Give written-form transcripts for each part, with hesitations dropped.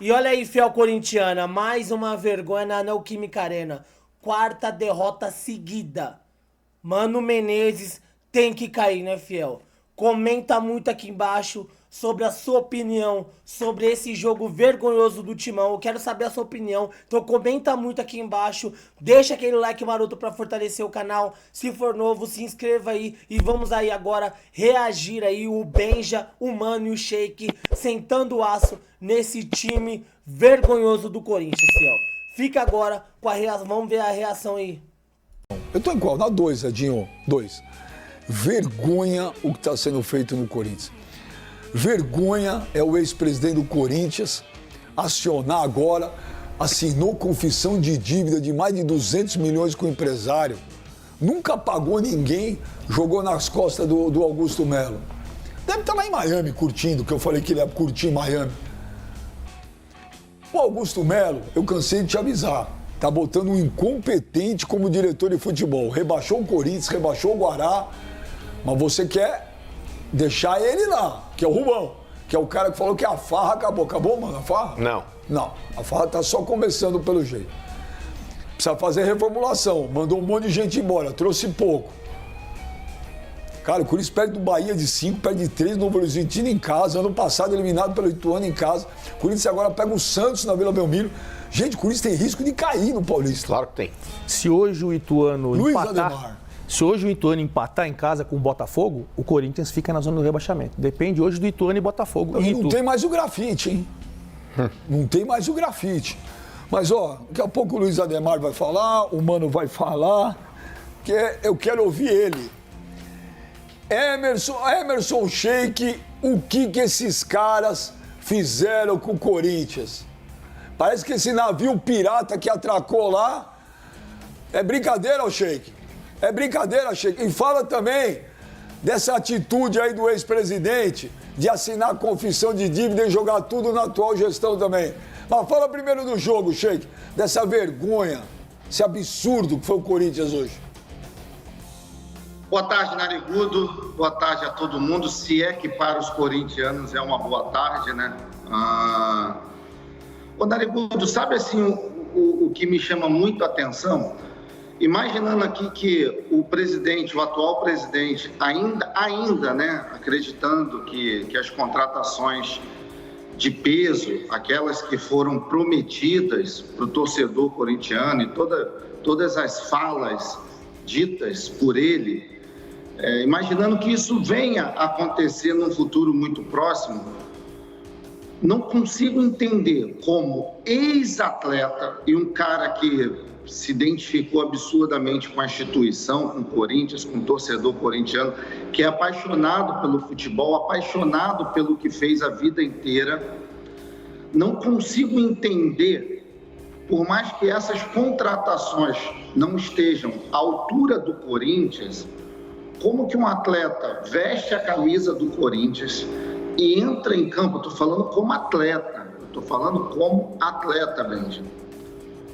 E olha aí, fiel corintiana, mais uma vergonha na Neoquímica Arena. 4ª derrota seguida. Mano Menezes tem que cair, né, fiel? Comenta muito aqui embaixo sobre a sua opinião sobre esse jogo vergonhoso do Timão. Eu quero saber a sua opinião, então comenta muito aqui embaixo. Deixa aquele like maroto pra fortalecer o canal. Se for novo, se inscreva aí. E vamos aí agora reagir aí o Benja, o Mano e o Sheik sentando o aço nesse time vergonhoso do Corinthians, fiel. Fica agora com a reação, vamos ver a reação aí. Eu tô em qual? Na 2, Edinho. 2. Vergonha o que está sendo feito no Corinthians. Vergonha é o ex-presidente do Corinthians acionar agora, assinou confissão de dívida de mais de 200 milhões com o empresário. Nunca pagou ninguém, jogou nas costas do Augusto Melo. Deve estar lá em Miami curtindo, que eu falei que ele ia curtir Miami. O Augusto Melo, eu cansei de te avisar, tá botando um incompetente como diretor de futebol. Rebaixou o Corinthians, rebaixou o Guará, mas você quer deixar ele lá, que é o Rubão, que é o cara que falou que a farra acabou. Acabou, mano, a farra? Não. Não, a farra tá só começando pelo jeito. Precisa fazer reformulação, mandou um monte de gente embora, trouxe pouco. Cara, o Corinthians perde do Bahia de 5, perde de 3 no Novo Horizontino em casa, ano passado eliminado pelo Ituano em casa. O Corinthians agora pega o Santos na Vila Belmiro. Gente, o Corinthians tem risco de cair no Paulista. Claro que tem. Se hoje o Ituano Luiz empatar... Ademar. Se hoje o Ituano empatar em casa com o Botafogo, o Corinthians fica na zona do rebaixamento. Depende hoje do Ituano e Botafogo. Não tem mais o grafite, hein? Não tem mais o grafite. Mas, ó, daqui a pouco o Luiz Ademar vai falar, o Mano vai falar, que eu quero ouvir ele. Emerson Sheik, o que esses caras fizeram com o Corinthians? Parece que esse navio pirata que atracou lá é brincadeira, Sheik. É brincadeira, Sheik. E fala também dessa atitude aí do ex-presidente de assinar confissão de dívida e jogar tudo na atual gestão também. Mas fala primeiro do jogo, Sheik, dessa vergonha, esse absurdo que foi o Corinthians hoje. Boa tarde, Narigudo. Boa tarde a todo mundo. Se é que para os corintianos é uma boa tarde, né? Ô, Narigudo, sabe assim o que me chama muito a atenção? Imaginando aqui que o presidente, o atual presidente, ainda, né, acreditando que as contratações de peso, aquelas que foram prometidas para o torcedor corintiano e todas as falas ditas por ele, imaginando que isso venha a acontecer num futuro muito próximo, não consigo entender como ex-atleta e um cara que se identificou absurdamente com a instituição, com o Corinthians, com o torcedor corintiano, que é apaixonado pelo futebol, apaixonado pelo que fez a vida inteira, não consigo entender, por mais que essas contratações não estejam à altura do Corinthians, como que um atleta veste a camisa do Corinthians e entra em campo, eu estou falando como atleta, Benjamin.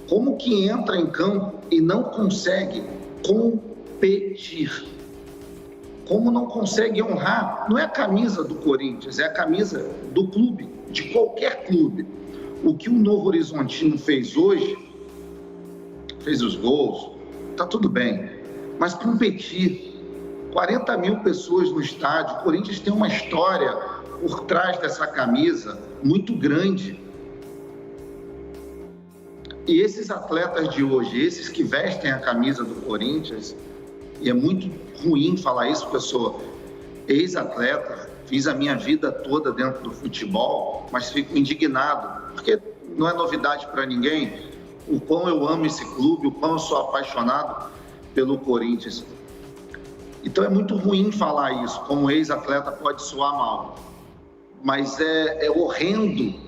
Como que entra em campo e não consegue competir? Como não consegue honrar? Não é a camisa do Corinthians, é a camisa do clube, de qualquer clube. O que o Novo Horizontino fez hoje, fez os gols, tá tudo bem. Mas competir, 40 mil pessoas no estádio, o Corinthians tem uma história por trás dessa camisa muito grande. E esses atletas de hoje, esses que vestem a camisa do Corinthians, e é muito ruim falar isso, porque eu sou ex-atleta, fiz a minha vida toda dentro do futebol, mas fico indignado, porque não é novidade para ninguém o quão eu amo esse clube, o quão eu sou apaixonado pelo Corinthians. Então é muito ruim falar isso, como ex-atleta pode soar mal, mas é horrendo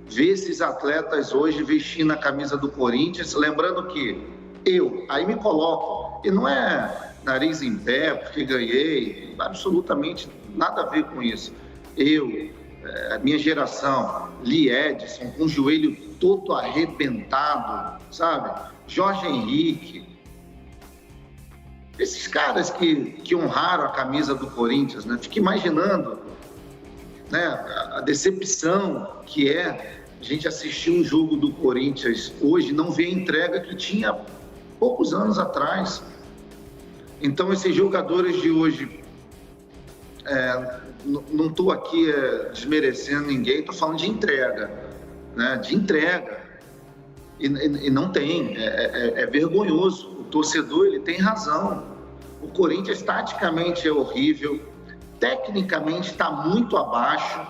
ver esses atletas hoje vestindo a camisa do Corinthians, lembrando que aí me coloco, e não é nariz em pé, porque ganhei, absolutamente nada a ver com isso. A minha geração, Lee Edson, com o joelho todo arrebentado, sabe? Jorge Henrique, esses caras que honraram a camisa do Corinthians, né? Fico imaginando, né, a decepção que é a gente assistir um jogo do Corinthians hoje, não vê a entrega que tinha poucos anos atrás. Então, esses jogadores de hoje, não estou aqui desmerecendo ninguém, estou falando de entrega, né? De entrega. E não tem, é vergonhoso. O torcedor, ele tem razão. O Corinthians, taticamente, é horrível, tecnicamente está muito abaixo,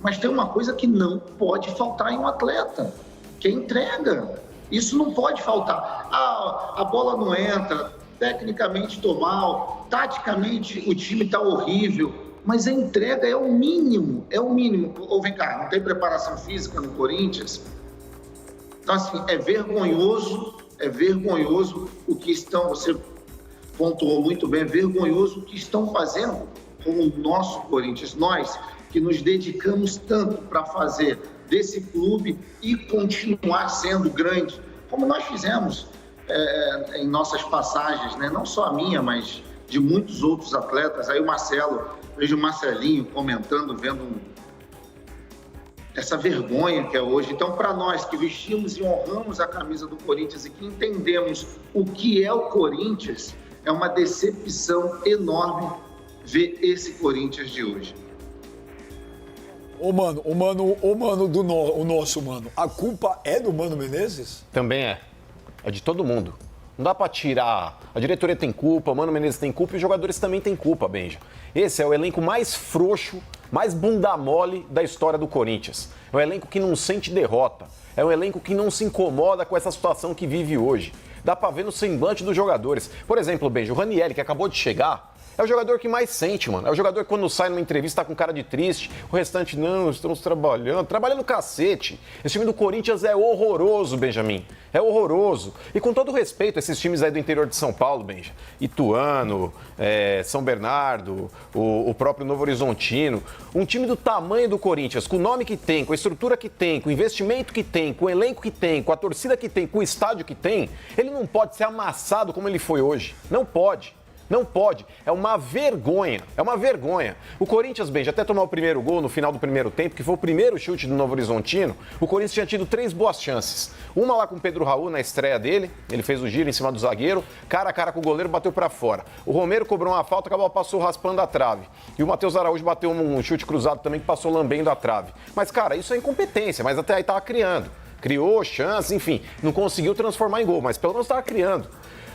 mas tem uma coisa que não pode faltar em um atleta, que é entrega. Isso não pode faltar. A bola não entra, tecnicamente estou mal, taticamente o time está horrível, mas a entrega é o mínimo, Ou vem cá, não tem preparação física no Corinthians? Então, assim, é vergonhoso o que estão, você pontuou muito bem, é vergonhoso o que estão fazendo com o nosso Corinthians. Nós que nos dedicamos tanto para fazer desse clube e continuar sendo grande, como nós fizemos em nossas passagens, né? Não só a minha, mas de muitos outros atletas. Aí o Marcelo, vejo o Marcelinho comentando, vendo essa vergonha que é hoje. Então, para nós que vestimos e honramos a camisa do Corinthians e que entendemos o que é o Corinthians, é uma decepção enorme ver esse Corinthians de hoje. O nosso mano, a culpa é do Mano Menezes? Também é. É de todo mundo. Não dá pra tirar. A diretoria tem culpa, o Mano Menezes tem culpa e os jogadores também têm culpa, Benja. Esse é o elenco mais frouxo, mais bunda mole da história do Corinthians. É um elenco que não sente derrota. É um elenco que não se incomoda com essa situação que vive hoje. Dá pra ver no semblante dos jogadores. Por exemplo, Benja, o Ranieri, que acabou de chegar, é o jogador que mais sente, mano. É o jogador que quando sai numa entrevista tá com cara de triste. O restante, não, estamos trabalhando. Trabalhando cacete. Esse time do Corinthians é horroroso, Benjamin. É horroroso. E com todo respeito, esses times aí do interior de São Paulo, Benja. Ituano, São Bernardo, o próprio Novo Horizontino. Um time do tamanho do Corinthians, com o nome que tem, com a estrutura que tem, com o investimento que tem, com o elenco que tem, com a torcida que tem, com o estádio que tem, ele não pode ser amassado como ele foi hoje. Não pode. Não pode. É uma vergonha. É uma vergonha. O Corinthians, bem, já até tomou o primeiro gol no final do primeiro tempo, que foi o primeiro chute do Novo Horizontino. O Corinthians tinha tido 3 boas chances. Uma lá com o Pedro Raul na estreia dele. Ele fez o giro em cima do zagueiro. Cara a cara com o goleiro, bateu pra fora. O Romero cobrou uma falta, acabou passou raspando a trave. E o Matheus Araújo bateu um chute cruzado também que passou lambendo a trave. Mas, cara, isso é incompetência. Mas até aí tava criando. Criou chance, enfim. Não conseguiu transformar em gol, mas pelo menos tava criando.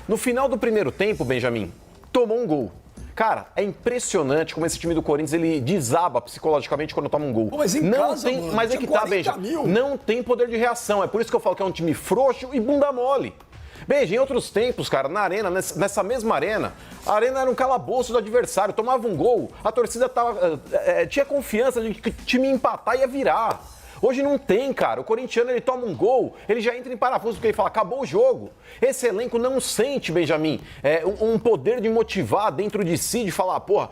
No final do primeiro tempo, Benjamin, tomou um gol. Cara, é impressionante como esse time do Corinthians ele desaba psicologicamente quando toma um gol. Pô, mas em não casa, tem, mano, mas é que tá, Benja. Não tem poder de reação. É por isso que eu falo que é um time frouxo e bunda mole. Benja, em outros tempos, cara, na arena, nessa mesma arena, a arena era um calabouço do adversário, tomava um gol, a torcida tinha confiança de que o time ia empatar e ia virar. Hoje não tem, cara. O corintiano, ele toma um gol, ele já entra em parafuso, porque ele fala, acabou o jogo. Esse elenco não sente, Benjamin, um poder de motivar dentro de si, de falar, porra,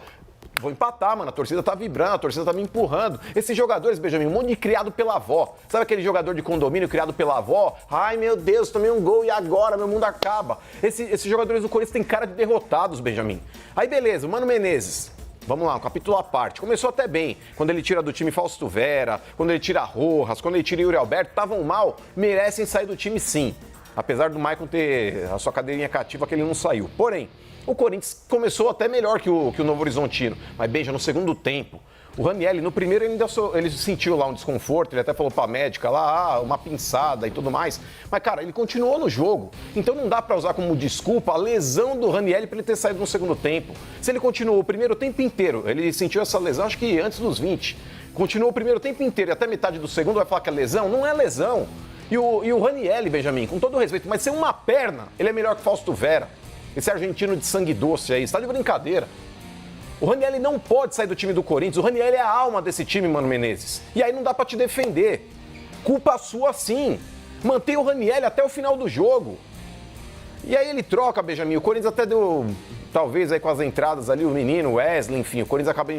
vou empatar, mano, a torcida tá vibrando, a torcida tá me empurrando. Esses jogadores, Benjamin, um monte de criado pela avó. Sabe aquele jogador de condomínio criado pela avó? Ai, meu Deus, tomei um gol e agora meu mundo acaba. Esses jogadores do Corinthians têm cara de derrotados, Benjamin. Aí, beleza, o Mano Menezes. Vamos lá, um capítulo à parte. Começou até bem, quando ele tira do time Fausto Vera, quando ele tira Rojas, quando ele tira Yuri Alberto, estavam mal, merecem sair do time sim. Apesar do Maicon ter a sua cadeirinha cativa que ele não saiu. Porém, o Corinthians começou até melhor que o Novo Horizontino, mas beija no segundo tempo. O Ranieri, no primeiro, ele sentiu lá um desconforto, ele até falou pra médica lá, uma pinçada e tudo mais. Mas, cara, ele continuou no jogo. Então não dá pra usar como desculpa a lesão do Ranieri pra ele ter saído no segundo tempo. Se ele continuou o primeiro tempo inteiro, ele sentiu essa lesão, acho que antes dos 20. Continuou o primeiro tempo inteiro e até metade do segundo vai falar que é lesão? Não é lesão. E o Ranieri, Benjamin, com todo o respeito, mas sem uma perna, ele é melhor que o Fausto Vera. Esse argentino de sangue doce aí, está de brincadeira. O Ranieri não pode sair do time do Corinthians. O Ranieri é a alma desse time, Mano Menezes. E aí não dá pra te defender. Culpa sua, sim. Mantém o Ranieri até o final do jogo. E aí ele troca, Benjamin. O Corinthians até deu, talvez aí com as entradas ali, o menino, o Wesley, enfim. O Corinthians acaba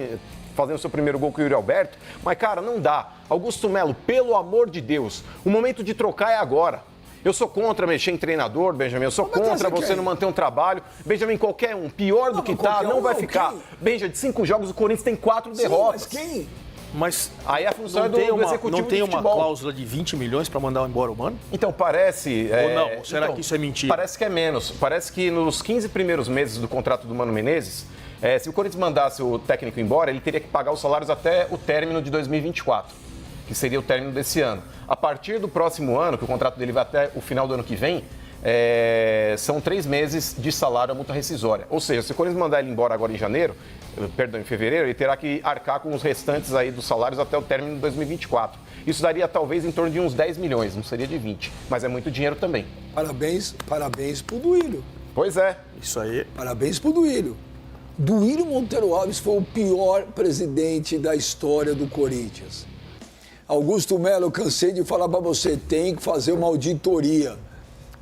fazendo o seu primeiro gol com o Yuri Alberto. Mas, cara, não dá. Augusto Melo, pelo amor de Deus, o momento de trocar é agora. Eu sou contra mexer em treinador, Benjamin. Eu sou contra você não manter um trabalho. Benjamin, qualquer um, pior do que tá, não vai ficar. Benjamin, de 5 jogos, o Corinthians tem 4 derrotas. Mas quem? Mas aí a função é do executivo não tem de uma futebol. cláusula de 20 milhões para mandar embora o Mano? Então, parece... Ou não? Será que isso é mentira? Parece que é menos. Parece que nos 15 primeiros meses do contrato do Mano Menezes, se o Corinthians mandasse o técnico embora, ele teria que pagar os salários até o término de 2024, que seria o término desse ano. A partir do próximo ano, que o contrato dele vai até o final do ano que vem, são 3 meses de salário à multa rescisória. Ou seja, se o Corinthians mandar ele embora agora em em fevereiro, ele terá que arcar com os restantes aí dos salários até o término de 2024. Isso daria talvez em torno de uns 10 milhões, não seria de 20, mas é muito dinheiro também. Parabéns pro Duílio. Pois é. Isso aí. Parabéns pro Duílio. Duílio Monteiro Alves foi o pior presidente da história do Corinthians. Augusto Melo, eu cansei de falar para você, tem que fazer uma auditoria.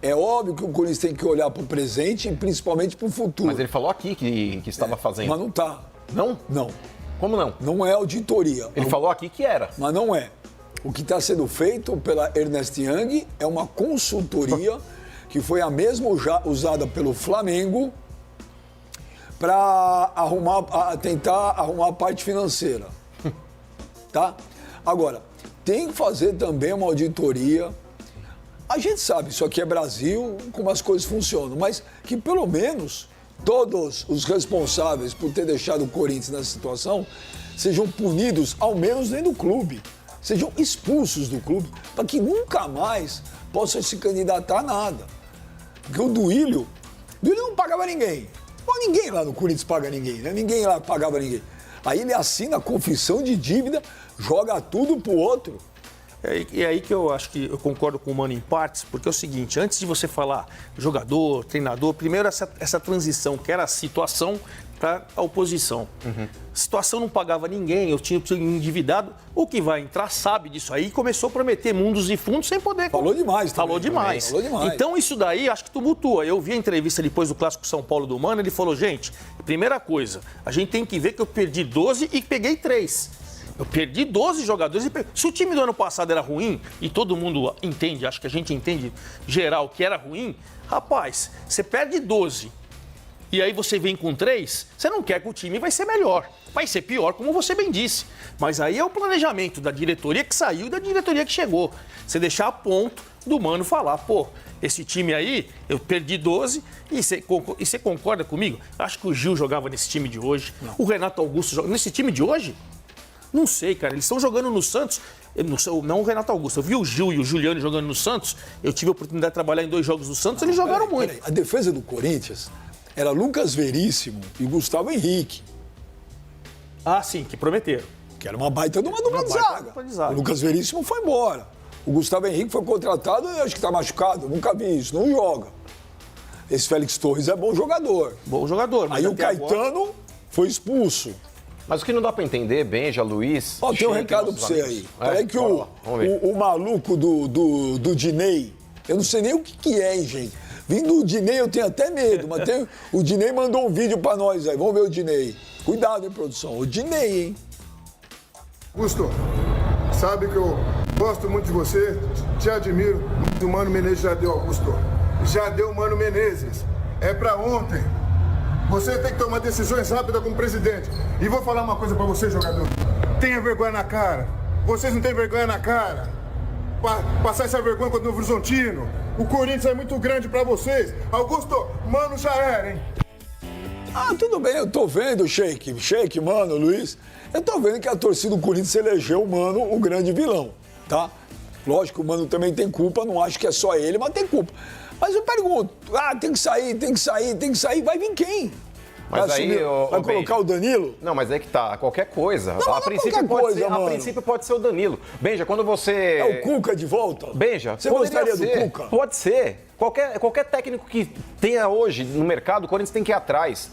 É óbvio que o Corinthians tem que olhar para o presente e principalmente para o futuro. Mas ele falou aqui que estava fazendo. Mas não está. Não? Não. Como não? Não é auditoria. Ele falou aqui que era. Mas não é. O que está sendo feito pela Ernest Young é uma consultoria que foi a mesma já usada pelo Flamengo para tentar arrumar a parte financeira. Tá? Agora, tem que fazer também uma auditoria. A gente sabe, isso aqui é Brasil, como as coisas funcionam, mas que pelo menos todos os responsáveis por ter deixado o Corinthians nessa situação sejam punidos, ao menos dentro do clube, sejam expulsos do clube, para que nunca mais possam se candidatar a nada. Porque o Duílio não pagava ninguém. Bom, ninguém lá no Corinthians paga ninguém, né? Ninguém lá pagava ninguém. Aí ele assina a confissão de dívida, joga tudo pro outro. É aí que eu acho que eu concordo com o Mano em partes, porque é o seguinte, antes de você falar jogador, treinador, primeiro essa transição, que era a situação para a oposição. A situação não pagava ninguém, eu tinha endividado, o que vai entrar sabe disso aí, e começou a prometer mundos e fundos sem poder... Falou demais também. Falou demais. Então isso daí acho que tumultua. Eu vi a entrevista depois do Clássico São Paulo do Mano, ele falou, gente, primeira coisa, a gente tem que ver que eu perdi 12 e peguei 3. Eu perdi 12 jogadores. Se o time do ano passado era ruim, e todo mundo entende, acho que a gente entende geral que era ruim, rapaz, você perde 12 e aí você vem com 3, você não quer que o time vai ser melhor. Vai ser pior, como você bem disse. Mas aí é o planejamento da diretoria que saiu e da diretoria que chegou. Você deixar a ponto do Mano falar, pô, esse time aí, eu perdi 12 e você concorda comigo? Acho que o Gil jogava nesse time de hoje, não. O Renato Augusto joga nesse time de hoje? Não sei, cara. Eles estão jogando no Santos. Não o Renato Augusto. Eu vi o Gil e o Juliano jogando no Santos. Eu tive a oportunidade de trabalhar em 2 jogos do Santos. Eles jogaram muito. A defesa do Corinthians era Lucas Veríssimo e Gustavo Henrique. Ah, sim, que prometeram. Que era uma baita de uma dupla de zaga. O Lucas Veríssimo foi embora. O Gustavo Henrique foi contratado e acho que está machucado. Nunca vi isso. Não joga. Esse Félix Torres é bom jogador. Bom jogador. Aí o Caetano foi expulso. Mas o que não dá pra entender, Benja, Luiz... Ó, tem um recado pra você aí. Peraí que o maluco do Dinei, eu não sei nem o que é, hein, gente. Vindo do Dinei eu tenho até medo, mas o Dinei mandou um vídeo pra nós aí. Vamos ver o Dinei. Cuidado, hein, produção. O Dinei, hein. Augusto, sabe que eu gosto muito de você, te admiro. O Mano Menezes já deu, Augusto. Já deu o Mano Menezes. É pra ontem. Você tem que tomar decisões rápidas como presidente. E vou falar uma coisa pra você, jogador. Tenha vergonha na cara. Vocês não têm vergonha na cara. Passar essa vergonha contra o Novo Horizontino. O Corinthians é muito grande pra vocês. Augusto, Mano já era, hein? Ah, tudo bem, eu tô vendo, Sheik, Mano, Luiz. Eu tô vendo que a torcida do Corinthians elegeu o Mano o grande vilão, tá? Lógico, o Mano também tem culpa, não acho que é só ele, mas tem culpa. Mas eu pergunto, tem que sair, vai vir quem? Mas aí, vai colocar o Danilo? Não, mas é que tá, qualquer coisa. Não, a princípio pode ser o Danilo. Benja, quando você... É o Cuca de volta? Benja, você gostaria do Cuca? Pode ser. Qualquer técnico que tenha hoje no mercado, o Corinthians tem que ir atrás.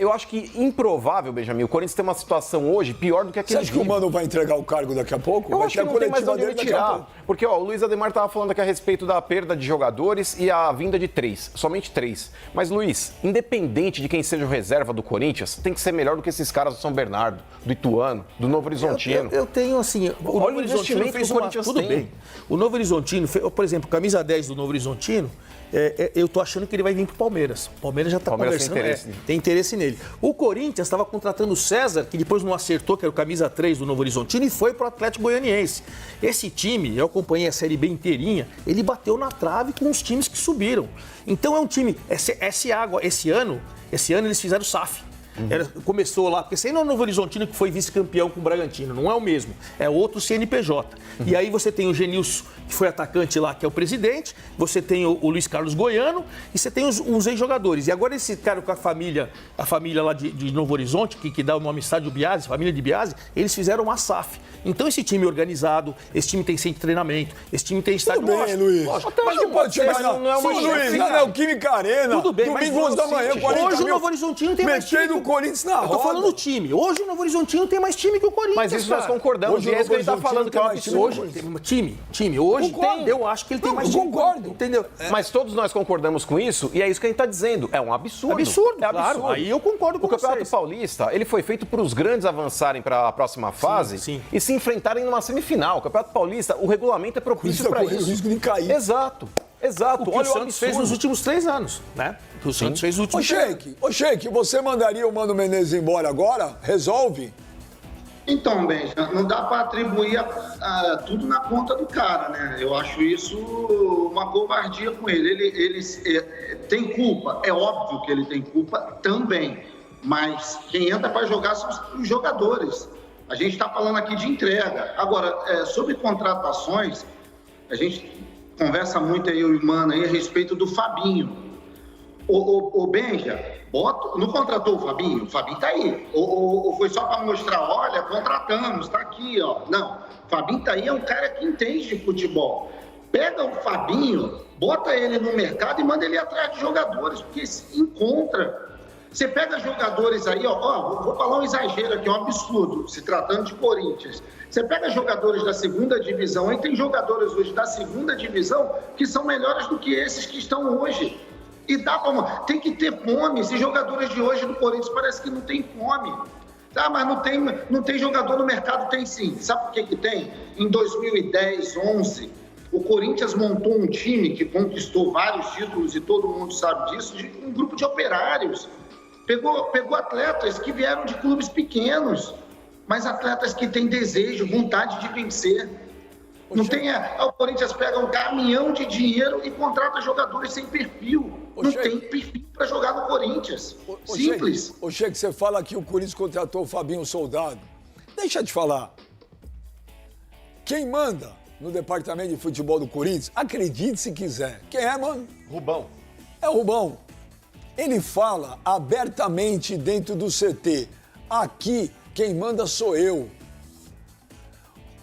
Eu acho que improvável, Benjamin, o Corinthians tem uma situação hoje pior do que aquele. Você acha que o Mano vai entregar o cargo daqui a pouco? Eu acho que não tem mais onde ele tirar. Porque o Luiz Ademar estava falando aqui a respeito da perda de jogadores e a vinda de 3, somente 3. Mas, Luiz, independente de quem seja o reserva do Corinthians, tem que ser melhor do que esses caras do São Bernardo, do Ituano, do Novo Horizontino. Eu tenho, assim, o Novo Horizontino fez que o Corinthians tudo tem. bem. O Novo Horizontino, por exemplo, camisa 10 do Novo Horizontino, eu tô achando que ele vai vir pro Palmeiras. O Palmeiras já tá conversando. Tem interesse nele. O Corinthians estava contratando o César, que depois não acertou, que era o camisa 3 do Novo Horizontino, e foi pro Atlético Goianiense. Esse time, eu acompanhei a Série B inteirinha, ele bateu na trave com os times que subiram. Então é um time, esse ano eles fizeram SAF. Começou lá, porque esse aí não é o Novo Horizontino que foi vice-campeão com o Bragantino, não é o mesmo, é outro CNPJ. E aí você tem o Genilson, que foi atacante lá, que é o presidente, você tem o Luiz Carlos Goiano e você tem os ex-jogadores. E agora esse cara com a família lá de Novo Horizonte, que dá o nome Estádio Biase, família de Biase, eles fizeram uma SAF. Então esse time é organizado, esse time tem centro de treinamento, esse time tem estádio. Tudo bem, Luiz. Mas não pode chegar, não é uma Luiz, não é o Química Arena. Tudo bem, domingo 11 da manhã, 40 hoje mil. o Novo Horizontino tem mais time. Metendo o Corinthians na roda. Eu tô falando do time. Hoje o Novo Horizontino tem mais time que o Corinthians. Mas isso nós concordamos. Hoje e o é isso que ele tá Novo falando, que é um Horizontino absurdo. tem mais Time. Hoje Concordo. eu acho que ele tem Não, mais eu time. concordo. Entendeu? Mas todos nós concordamos com isso e é isso que a gente está dizendo. É um absurdo. Absurdo, É absurdo. claro. Aí eu concordo com O Campeonato vocês. Paulista, ele foi feito para os grandes avançarem para a próxima fase sim. e se enfrentarem numa semifinal. O Campeonato Paulista, o regulamento é propício para correr o isso. risco de cair. Exato. O que Olha o Santos fez nos últimos 3 anos, né? O que o Santos fez nos últimos 3 anos. Ô, Sheik, você mandaria o Mano Menezes embora agora? Resolve? Então, Benja, não dá para atribuir tudo na conta do cara, né? Eu acho isso uma covardia com ele. Ele tem culpa, é óbvio que ele tem culpa também, mas quem entra para jogar são os jogadores. A gente está falando aqui de entrega. Agora, sobre contratações, a gente conversa muito aí, o Mano, aí, a respeito do Fabinho. O Benja, não contratou o Fabinho? O Fabinho tá aí. Ou foi só para mostrar, olha, contratamos, tá aqui, ó. Não, o Fabinho tá aí, é um cara que entende de futebol. Pega o Fabinho, bota ele no mercado e manda ele atrás de jogadores, porque se encontra. Você pega jogadores aí, vou falar um exagero aqui, um absurdo, se tratando de Corinthians. Você pega jogadores da segunda divisão, aí tem jogadores hoje da segunda divisão que são melhores do que esses que estão hoje. E tem que ter fome. Esses jogadores de hoje do Corinthians parece que não tem fome. Tá, mas não tem jogador no mercado, tem sim. Sabe por que tem? Em 2010, 11, o Corinthians montou um time que conquistou vários títulos, e todo mundo sabe disso, um grupo de operários. Pegou atletas que vieram de clubes pequenos, mas atletas que têm desejo, vontade de vencer. Não tem, o Corinthians pega um caminhão de dinheiro e contrata jogadores sem perfil. Não tem perfil para jogar no Corinthians. Simples. Ô, Sheik, você fala que o Corinthians contratou o Fabinho Soldado. Deixa eu te falar. Quem manda no departamento de futebol do Corinthians, acredite se quiser. Quem é, mano? Rubão. É o Rubão. Ele fala abertamente dentro do CT. Aqui, quem manda sou eu.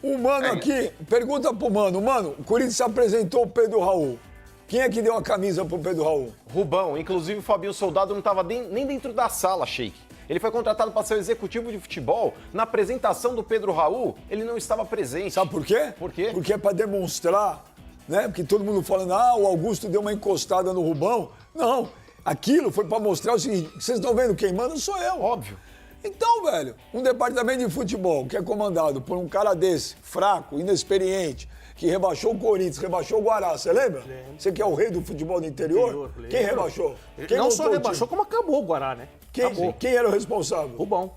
O Mano aqui, pergunta pro Mano. Mano, o Corinthians apresentou o Pedro Raul. Quem é que deu a camisa pro Pedro Raul? Rubão. Inclusive, o Fabinho Soldado não estava nem dentro da sala, Sheik. Ele foi contratado para ser o executivo de futebol. Na apresentação do Pedro Raul, ele não estava presente. Sabe por quê? Por quê? Porque é para demonstrar, né? Porque todo mundo falando, o Augusto deu uma encostada no Rubão. Não, aquilo foi para mostrar o seguinte, vocês estão vendo quem manda sou eu. Óbvio. Então, velho, um departamento de futebol que é comandado por um cara desse, fraco, inexperiente, que rebaixou o Corinthians, rebaixou o Guará, você lembra? Você que é o rei do futebol do interior? Quem rebaixou? Quem não montou só o rebaixou, time? como acabou o Guará, né? Quem era o responsável? Rubão.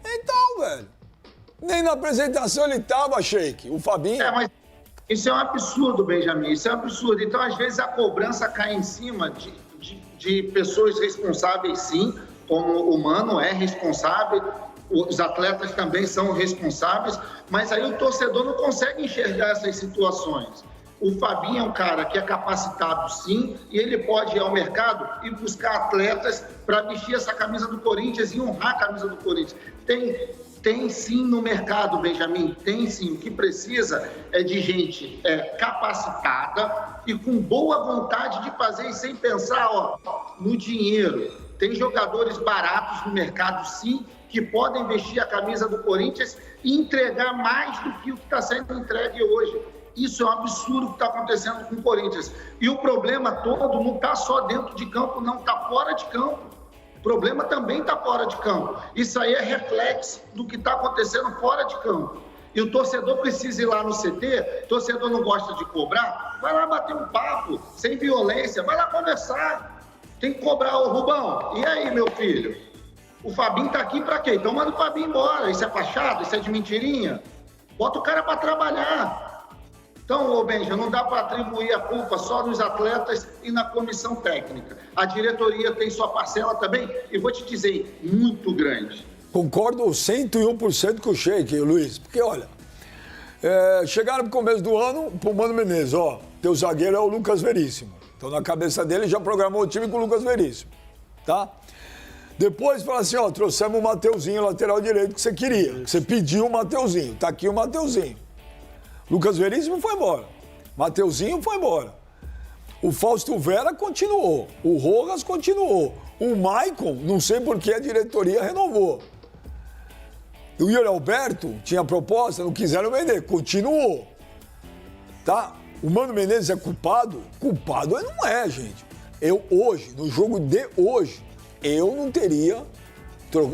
Então, velho, nem na apresentação ele tava, Sheik, o Fabinho. Mas isso é um absurdo, Benjamin, isso é um absurdo. Então, às vezes, a cobrança cai em cima de pessoas responsáveis, sim, como o Mano é responsável, os atletas também são responsáveis, mas aí o torcedor não consegue enxergar essas situações. O Fabinho é um cara que é capacitado, sim, e ele pode ir ao mercado e buscar atletas para vestir essa camisa do Corinthians e honrar a camisa do Corinthians. Tem sim no mercado, Benjamin, tem sim. O que precisa é de gente capacitada e com boa vontade de fazer e sem pensar no dinheiro. Tem jogadores baratos no mercado, sim, que podem vestir a camisa do Corinthians e entregar mais do que o que está sendo entregue hoje. Isso é um absurdo que está acontecendo com o Corinthians. E o problema todo não está só dentro de campo, não, está fora de campo. O problema também está fora de campo. Isso aí é reflexo do que está acontecendo fora de campo. E o torcedor precisa ir lá no CT, o torcedor não gosta de cobrar, vai lá bater um papo, sem violência, vai lá conversar. Tem que cobrar, ô Rubão, e aí, meu filho? O Fabinho tá aqui pra quê? Então manda o Fabinho embora, isso é fachada, isso é de mentirinha? Bota o cara pra trabalhar. Então, ô Benja, não dá para atribuir a culpa só nos atletas e na comissão técnica. A diretoria tem sua parcela também, e vou te dizer, muito grande. Concordo 101% com o Sheik, Luiz. Porque, olha, chegaram no começo do ano pro Mano Menezes, ó, teu zagueiro é o Lucas Veríssimo. Então, na cabeça dele, já programou o time com o Lucas Veríssimo, tá? Depois, fala assim, ó, trouxemos o Mateuzinho, lateral direito, que você queria. Que você pediu o Mateuzinho. Tá aqui o Mateuzinho. Lucas Veríssimo foi embora. Mateuzinho foi embora. O Fausto Vera continuou. O Rojas continuou. O Maicon, não sei por que a diretoria renovou. O Yuri Alberto tinha proposta, não quiseram vender. Continuou. Tá? O Mano Menezes é culpado? Culpado ele não é, gente. Eu hoje, no jogo de hoje, eu não teria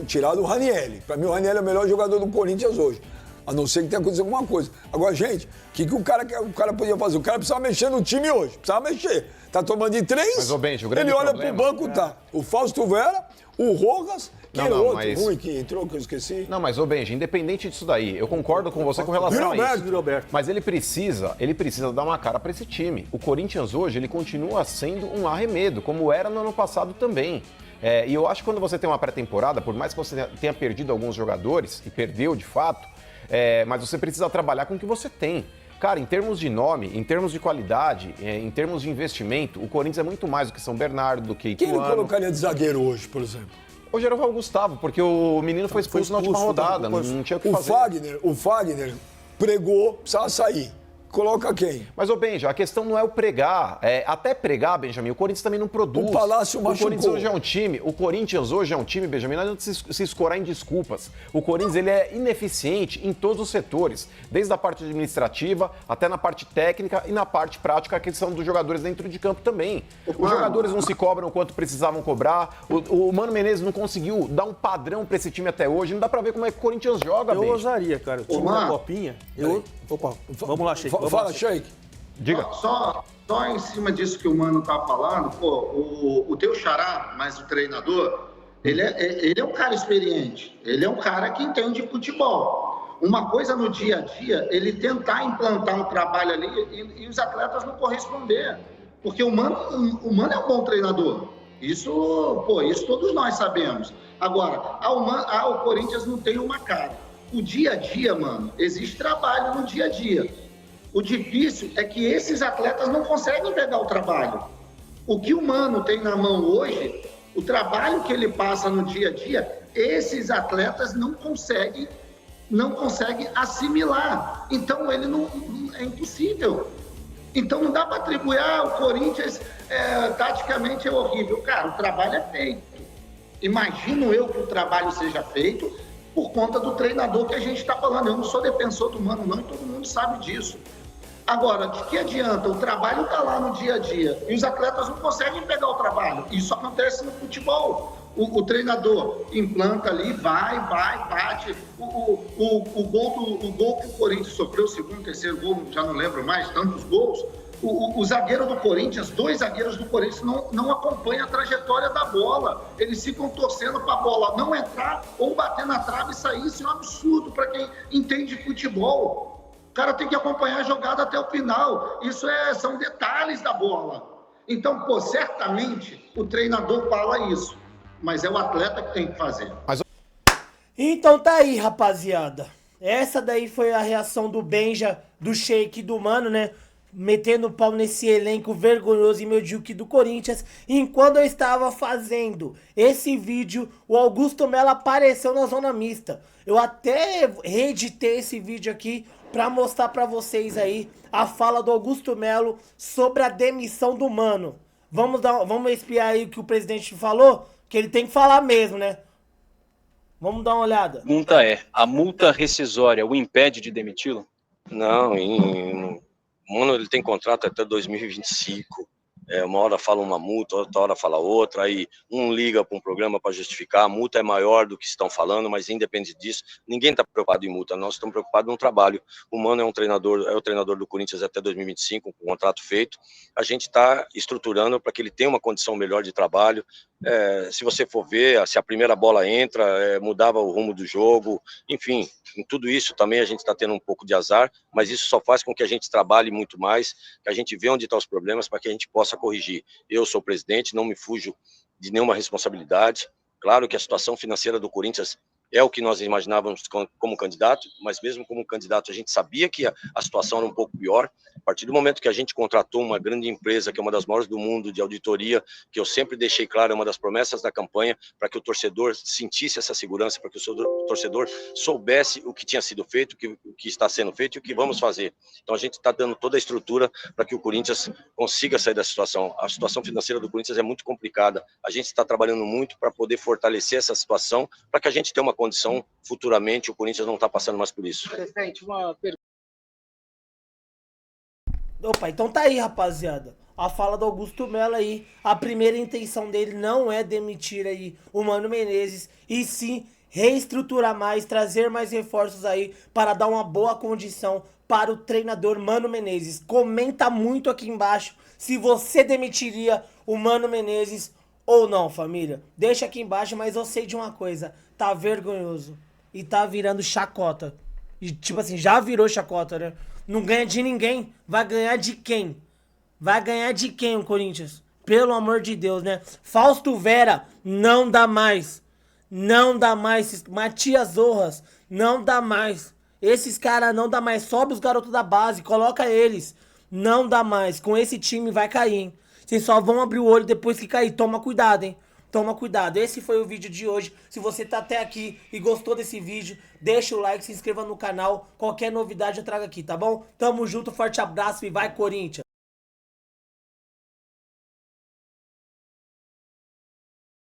tirado o Ranieri. Para mim, o Ranieri é o melhor jogador do Corinthians hoje. A não ser que tenha acontecido alguma coisa. Agora, gente, o que o cara podia fazer? O cara precisava mexer no time hoje. Precisava mexer. Tá tomando de 3, mas, ô Benji, o grande ele olha problema... pro banco, tá. O Fausto Vera, o Rojas, que é outro mas... ruim que entrou, que eu esqueci. Não, mas, ô Benji, independente disso daí, eu concordo com você com relação a isso. Mas ele precisa dar uma cara para esse time. O Corinthians hoje, ele continua sendo um arremedo, como era no ano passado também. E eu acho que quando você tem uma pré-temporada, por mais que você tenha perdido alguns jogadores, e perdeu de fato, mas você precisa trabalhar com o que você tem. Cara, em termos de nome, em termos de qualidade, em termos de investimento, o Corinthians é muito mais do que São Bernardo, do que Ituano. Quem ele colocaria de zagueiro hoje, por exemplo? Hoje era o Gustavo, porque o menino foi expulso na última rodada, não tinha o que fazer. O Fagner pregou, precisava sair. Coloca quem? Mas, ô Benja, a questão não é o pregar. Até pregar, Benjamin, o Corinthians também não produz. O Palácio machucou. O Corinthians hoje é um time, Benjamin, não adianta se escorar em desculpas. O Corinthians, ele é ineficiente em todos os setores, desde a parte administrativa até na parte técnica e na parte prática, a questão dos jogadores dentro de campo também. Os jogadores não se cobram o quanto precisavam cobrar. O Mano Menezes não conseguiu dar um padrão pra esse time até hoje. Não dá pra ver como é que o Corinthians joga, Eu ousaria, cara. O time da Copinha... Opa, vamos lá, Sheik. Fala, Sheik. Diga. Só em cima disso que o Mano tá falando, o teu xará, mas o treinador, ele é um cara experiente. Ele é um cara que entende futebol. Uma coisa no dia a dia, ele tentar implantar um trabalho ali e os atletas não corresponder. Porque o Mano é um bom treinador. Isso todos nós sabemos. Agora, o Corinthians não tem uma cara. O dia a dia, mano, existe trabalho no dia a dia. O difícil é que esses atletas não conseguem pegar o trabalho. O que o Mano tem na mão hoje, o trabalho que ele passa no dia a dia, esses atletas não conseguem assimilar. Então, ele não é impossível. Então, não dá para atribuir, o Corinthians taticamente é horrível. Cara, o trabalho é feito. Imagino eu que o trabalho seja feito por conta do treinador que a gente está falando. Eu não sou defensor do Mano, não, e todo mundo sabe disso. Agora, de que adianta? O trabalho está lá no dia a dia e os atletas não conseguem pegar o trabalho. Isso acontece no futebol. O treinador implanta ali, vai, bate. O gol que o Corinthians sofreu, o segundo, terceiro gol, já não lembro mais, tantos gols. O zagueiro do Corinthians, 2 zagueiros do Corinthians não acompanham a trajetória da bola. Eles ficam torcendo para a bola não entrar ou bater na trave e sair. Isso é um absurdo para quem entende futebol. O cara tem que acompanhar a jogada até o final. Isso são detalhes da bola. Então, certamente o treinador fala isso, mas é o atleta que tem que fazer. Então tá aí, rapaziada. Essa daí foi a reação do Benja, do Sheik e do Mano, né? Metendo pau nesse elenco vergonhoso e medíocre do Corinthians. E enquanto eu estava fazendo esse vídeo, o Augusto Melo apareceu na zona mista. Eu até reeditei esse vídeo aqui para mostrar para vocês aí a fala do Augusto Melo sobre a demissão do Mano. Vamos espiar aí o que o presidente falou, que ele tem que falar mesmo, né? Vamos dar uma olhada. A multa rescisória o impede de demiti-lo? Não, Mano, ele tem contrato até 2025. Uma hora fala uma multa, outra hora fala outra, aí um liga para um programa para justificar, a multa é maior do que estão falando, mas independente disso, ninguém está preocupado em multa, nós estamos preocupados no trabalho. O Mano é o treinador do Corinthians até 2025, com o contrato feito, a gente está estruturando para que ele tenha uma condição melhor de trabalho. Se você for ver, se a primeira bola entra, mudava o rumo do jogo, enfim, em tudo isso também a gente está tendo um pouco de azar, mas isso só faz com que a gente trabalhe muito mais, que a gente vê onde estão os problemas para que a gente possa corrigir. Eu sou presidente, não me fujo de nenhuma responsabilidade. Claro que a situação financeira do Corinthians é o que nós imaginávamos como candidato, mas mesmo como candidato a gente sabia que a situação era um pouco pior. A partir do momento que a gente contratou uma grande empresa, que é uma das maiores do mundo de auditoria, que eu sempre deixei claro, é uma das promessas da campanha, para que o torcedor sentisse essa segurança, para que o torcedor soubesse o que tinha sido feito, o que está sendo feito e o que vamos fazer. Então a gente está dando toda a estrutura para que o Corinthians consiga sair da situação. A situação financeira do Corinthians é muito complicada. A gente está trabalhando muito para poder fortalecer essa situação, para que a gente tenha uma condição futuramente, o Corinthians não está passando mais por isso. Presidente, uma pergunta. Opa, então tá aí, rapaziada. A fala do Augusto Melo aí. A primeira intenção dele não é demitir aí o Mano Menezes, e sim reestruturar mais, trazer mais reforços aí para dar uma boa condição para o treinador Mano Menezes. Comenta muito aqui embaixo se você demitiria o Mano Menezes ou não, família. Deixa aqui embaixo, mas eu sei de uma coisa. Tá vergonhoso. E tá virando chacota. E tipo assim, já virou chacota, né? Não ganha de ninguém. Vai ganhar de quem? Vai ganhar de quem o Corinthians? Pelo amor de Deus, né? Fausto Vera, não dá mais. Não dá mais. Matias Zorras, não dá mais. Esses caras não dá mais. Sobe os garotos da base, coloca eles. Não dá mais. Com esse time vai cair, hein? Vocês só vão abrir o olho depois que cair. Toma cuidado, hein? Toma cuidado. Esse foi o vídeo de hoje. Se você tá até aqui e gostou desse vídeo, deixa o like, se inscreva no canal. Qualquer novidade eu trago aqui, tá bom? Tamo junto, forte abraço e vai, Corinthians!